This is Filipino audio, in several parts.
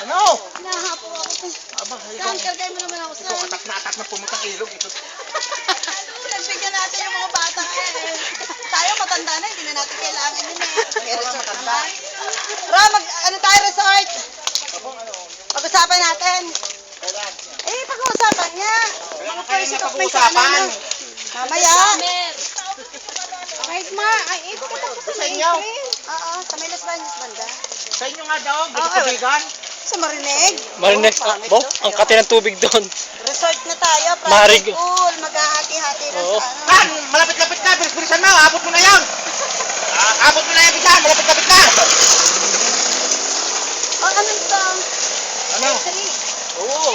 Ano? Nahapo ako. Aba, Saan? Kargay mo naman ako ikaw saan? atak na pumutang ilog ito. Nagbigyan natin yung mga bata eh. Tayo matanda na, hindi na natin kailangan yun eh. May resort naman. Ano tayo resort? Pag-usapan natin. Pag-uusapan niya. Mga first Kaya of may sana na. Mamaya. Kahit ma, ay ito ko Sa inyo? Oo, sa may Las Bañas banda. Sa inyo nga daw, gusto tubigan. Sa Marinig. Marinig, bo, ang kati ng tubig doon. Resort na tayo, Marig. private pool. Maghahati-hati na Oo. sa ano. Han, malapit-lapit na, bilis-bilisan mo, abot mo na yan. Abot mo na yan, bisan, malapit-lapit na. Ang ano ito? Ano? Oo.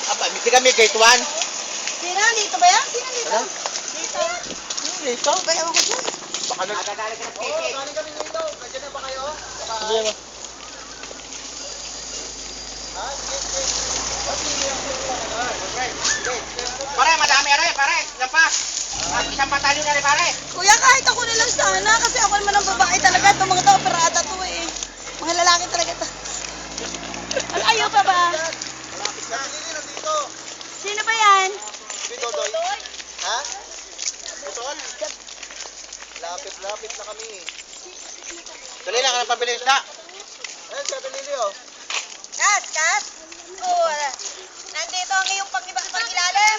Aba, hindi kami gate 1. Sino? Dito ba yan? Sino dito? Ano? Dito. Dito? Ba, ewan ko dyan. Baka nagdadali ka ng ticket. Oo, galing kami dito. Nandiyan na ba kayo? Sabi mo. Pare, madami aray, pare. Yan pa. Isang batalyon na rin, pare. Kuya, kahit ako na lang sana. Kasi ako naman ang babae talaga. Itong mga to, operada to eh. Mga lalaki talaga to. Ayaw pa ba? Sino ba yan? Dodoy. Ha? Putol? Lapit-lapit na kami. Dali na ka ng pambili isda. Ayun, si Ate Lily, oh. Kas, kas. Oo, nandito ang iyong pag-ilalim.